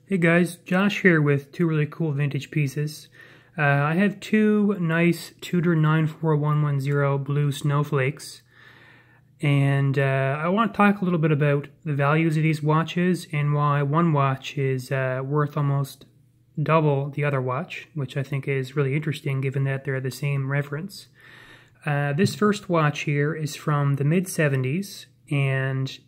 Hey guys, Josh here with two really cool vintage pieces. I have two nice Tudor 94110 blue snowflakes, and I want to talk a little bit about the values of these watches and why one watch is worth almost double the other watch, which I think is really interesting given that they're the same reference. This first watch here is from the mid-70s, and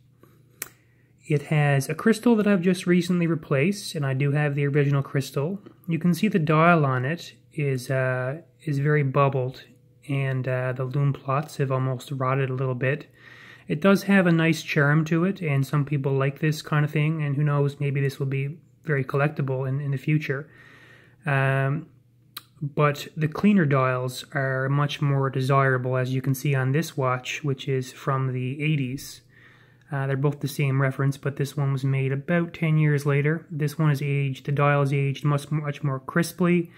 it has a crystal that I've just recently replaced, and I do have the original crystal. You can see the dial on it is very bubbled, and the lume plots have almost rotted a little bit. It does have a nice charm to it, and some people like this kind of thing, and who knows, maybe this will be very collectible in the future. But the cleaner dials are much more desirable, as you can see on this watch, which is from the 80s. They're both the same reference, but this one was made about 10 years later. This one is aged, the dial is aged much more crisply,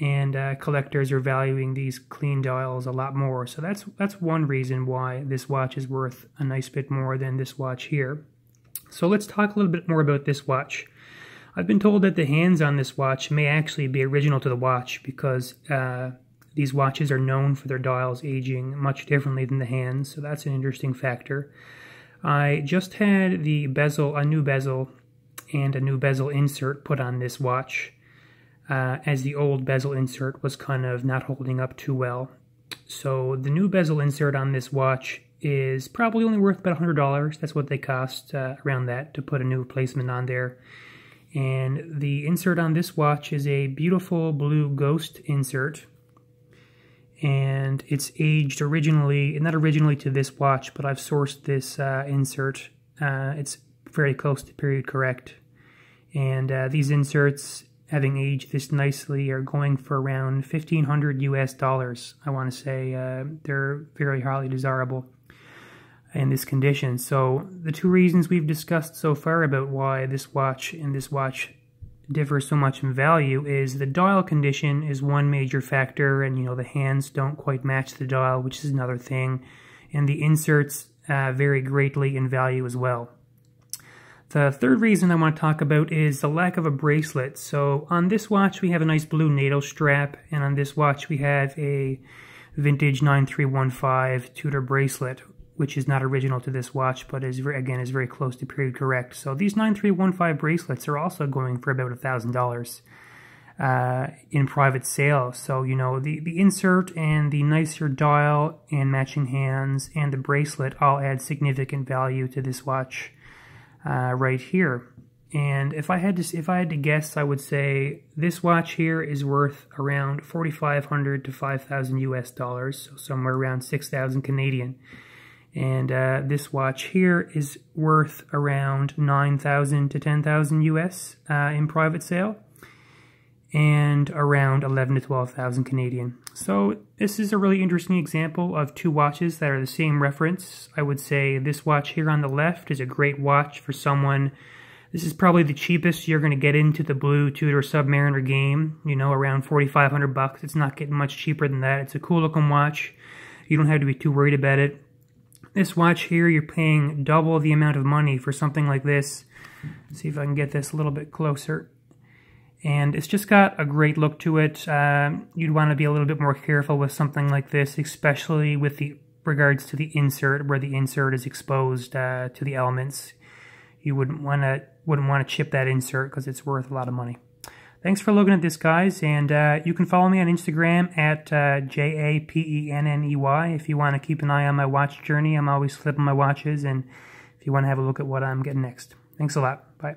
and collectors are valuing these clean dials a lot more. So that's one reason why this watch is worth a nice bit more than this watch here. So let's talk a little bit more about this watch. I've been told that the hands on this watch may actually be original to the watch because these watches are known for their dials aging much differently than the hands, so that's an interesting factor. I just had the bezel, a new bezel, and a new bezel insert put on this watch, as the old bezel insert was kind of not holding up too well. So the new bezel insert on this watch is probably only worth about $100. That's what they cost, around that, to put a new replacement on there. And the insert on this watch is a beautiful blue ghost insert. And it's aged originally, not originally to this watch, but I've sourced this insert. It's very close to period correct. And these inserts, having aged this nicely, are going for around $1,500 US, I want to say. They're very highly desirable in this condition. So the two reasons we've discussed so far about why this watch and this watch differ so much in value is the dial condition is one major factor, and the hands don't quite match the dial, which is another thing, and the inserts vary greatly in value as well. The third reason I want to talk about is the lack of a bracelet. So on this watch we have a nice blue NATO strap, and on this watch we have a vintage 9315 Tudor bracelet, which is not original to this watch, but is is very close to period correct. So these 9315 bracelets are also going for about $1,000 in private sale. So the insert and the nicer dial and matching hands and the bracelet all add significant value to this watch right here. And if I had to guess, I would say this watch here is worth around $4,500 to $5,000 US, so somewhere around 6,000 Canadian. And this watch here is worth around 9,000 to 10,000 US in private sale, and around 11 to 12,000 Canadian. So this is a really interesting example of two watches that are the same reference. I would say this watch here on the left is a great watch for someone. This is probably the cheapest you're going to get into the blue Tudor Submariner game, around $4,500. It's not getting much cheaper than that. It's a cool looking watch. You don't have to be too worried about it. This watch here, you're paying double the amount of money for something like this. Let's see if I can get this a little bit closer. And it's just got a great look to it. You'd want to be a little bit more careful with something like this, especially with regards to the insert, where the insert is exposed to the elements. You wouldn't want to chip that insert because it's worth a lot of money. Thanks for looking at this, guys, and you can follow me on Instagram at JAPENNEY if you want to keep an eye on my watch journey. I'm always flipping my watches, and if you want to have a look at what I'm getting next. Thanks a lot. Bye.